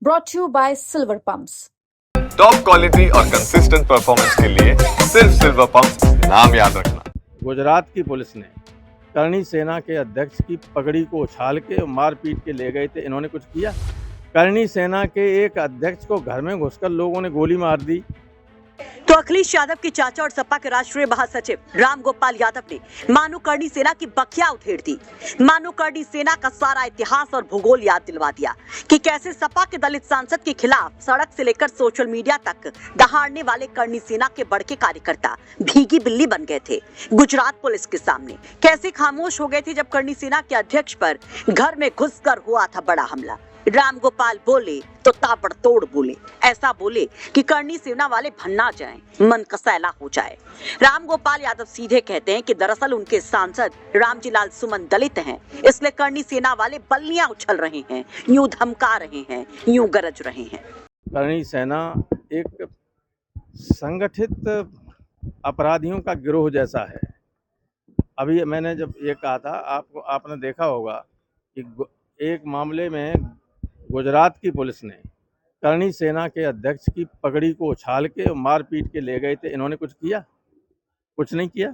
brought to you by Silver Pumps. Top quality और consistent performance के लिए सिर्फ सिल्वर पंप नाम याद रखना। गुजरात की पुलिस ने करणी सेना के अध्यक्ष की पगड़ी को उछाल के मारपीट के ले गए थे। इन्होंने कुछ किया? करणी सेना के एक अध्यक्ष को घर में घुसकर लोगों ने गोली मार दी। तो अखिलेश यादव के चाचा और सपा के राष्ट्रीय महासचिव राम गोपाल यादव ने मानो करणी सेना की बखिया उधेड़ दी। मानो करणी सेना का सारा इतिहास और भूगोल याद दिलवा दिया कि कैसे सपा के दलित सांसद के खिलाफ सड़क से लेकर सोशल मीडिया तक दहाड़ने वाले करणी सेना के बड़के कार्यकर्ता भीगी बिल्ली बन गए थे गुजरात पुलिस के सामने। कैसे खामोश हो गए थे जब करणी सेना के अध्यक्ष पर घर में घुसकर हुआ था बड़ा हमला। राम गोपाल बोले तो ताबड़तोड़ बोले, ऐसा बोले कि करणी सेना वाले भन्ना जाएं, मन कसैला हो जाए। राम गोपाल यादव सीधे कहते हैं कि दरअसल उनके सांसद रामजी लाल सुमन दलित हैं, इसलिए करणी सेना वाले बल्लियां उछल रहे हैं, यूं धमका रहे हैं, यूं गरज रहे हैं। करणी सेना एक संगठित अपराधियों का गिरोह जैसा है। अभी मैंने जब ये कहा था, आपने देखा होगा कि एक मामले में गुजरात की पुलिस ने करणी सेना के अध्यक्ष की पगड़ी को उछाल के मारपीट के ले गए थे। इन्होंने कुछ किया? कुछ नहीं किया।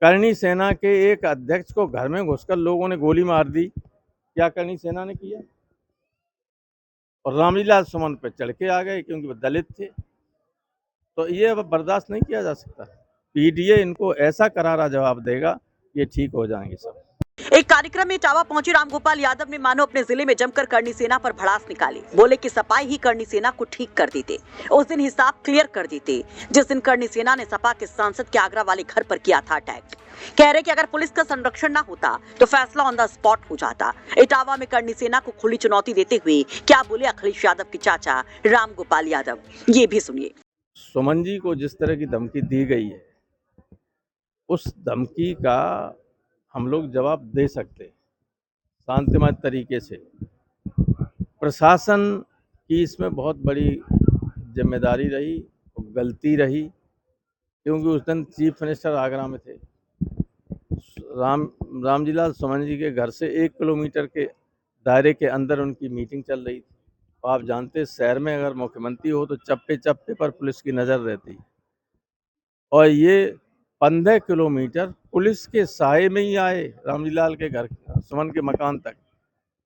करणी सेना के एक अध्यक्ष को घर में घुसकर लोगों ने गोली मार दी। क्या करणी सेना ने किया? और रामजी लाल सुमन पे चढ़ के आ गए क्योंकि वो दलित थे। तो ये अब बर्दाश्त नहीं किया जा सकता। पीडीए इनको ऐसा करारा जवाब देगा, ये ठीक हो जाएंगे सब। एक कार्यक्रम में इटावा पहुंचे राम गोपाल यादव ने मानो अपने जिले में जमकर करणी सेना पर भड़ास निकाली। बोले कि सपा ही करणी सेना को ठीक कर देते, उस दिन हिसाब क्लियर कर देते जिस दिन करणी सेना ने सपा के सांसद के आगरा वाले घर पर किया था अटैक। कह रहे कि अगर पुलिस का संरक्षण ना होता तो फैसला ऑन द स्पॉट हो जाता। इटावा में करणी सेना को खुली चुनौती देते हुए क्या बोले अखिलेश यादव के चाचा राम गोपाल यादव, ये भी सुनिए। सुमन जी को जिस तरह की धमकी दी गई है, उस धमकी का हम लोग जवाब दे सकते शांतिमय तरीके से। प्रशासन की इसमें बहुत बड़ी जिम्मेदारी रही, गलती रही, क्योंकि उस दिन चीफ मिनिस्टर आगरा में थे। रामजी लाल सुमन जी के घर से 1 किलोमीटर के दायरे के अंदर उनकी मीटिंग चल रही थी। आप जानते, शहर में अगर मुख्यमंत्री हो तो चप्पे चप्पे पर पुलिस की नज़र रहती। और ये 15 किलोमीटर पुलिस के साए में ही आए रामजी लाल के घर सुमन के मकान तक।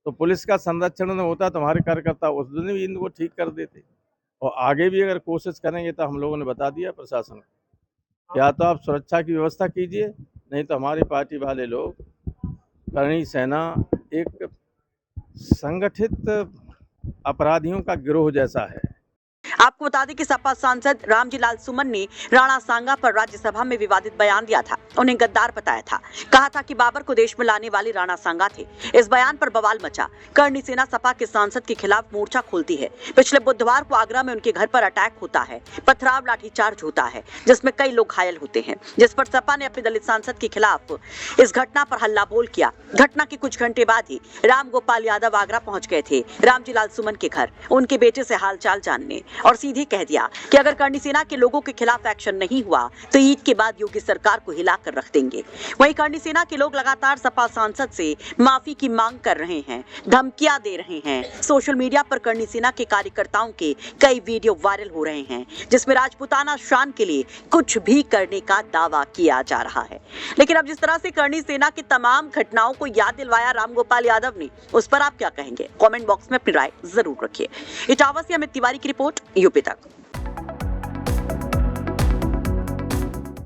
तो पुलिस का संरक्षण न होता तो हमारे कार्यकर्ता उस दिन भी इनको ठीक कर देते। और आगे भी अगर कोशिश करेंगे तो हम लोगों ने बता दिया प्रशासन को, या तो आप सुरक्षा की व्यवस्था कीजिए, नहीं तो हमारी पार्टी वाले लोग, करणी सेना एक संगठित अपराधियों का गिरोह जैसा है। आपको बता दें कि सपा सांसद रामजी लाल सुमन ने राणा सांगा पर राज्यसभा में विवादित बयान दिया था, उन्हें गद्दार बताया था। कहा था कि बाबर को देश में लाने वाले राणा सांगा थे। इस बयान पर बवाल मचा। करणी सेना सपा के सांसद के खिलाफ मोर्चा खोलती है। पिछले बुधवार को आगरा में उनके घर पर अटैक होता है, पथराव लाठीचार्ज होता है, जिसमें कई लोग घायल होते हैं, जिस पर सपा ने अपने दलित सांसद के खिलाफ इस घटना पर हल्ला बोल किया। घटना के कुछ घंटे बाद ही राम गोपाल यादव आगरा पहुंच गए थे रामजी लाल सुमन के घर, उनके बेटे से हालचाल जानने, और सीधे कह दिया कि अगर करणी सेना के लोगों के खिलाफ एक्शन नहीं हुआ तो ईद के बाद योगी सरकार को हिलाकर रख देंगे। वहीं करणी सेना के लोग लगातार सपा सांसद से माफी की मांग कर रहे हैं, धमकियां दे रहे हैं। सोशल मीडिया पर करणी सेना के कार्यकर्ताओं के कई वीडियो वायरल हो रहे हैं जिसमें राजपूताना शान के लिए कुछ भी करने का दावा किया जा रहा है। लेकिन अब जिस तरह से करणी सेना की तमाम घटनाओं को याद दिलवाया राम गोपाल यादव ने, उस पर आप क्या कहेंगे? कमेंट बॉक्स में अपनी राय जरूर रखिए। इटावा से अमित तिवारी की रिपोर्ट, यूपी तक।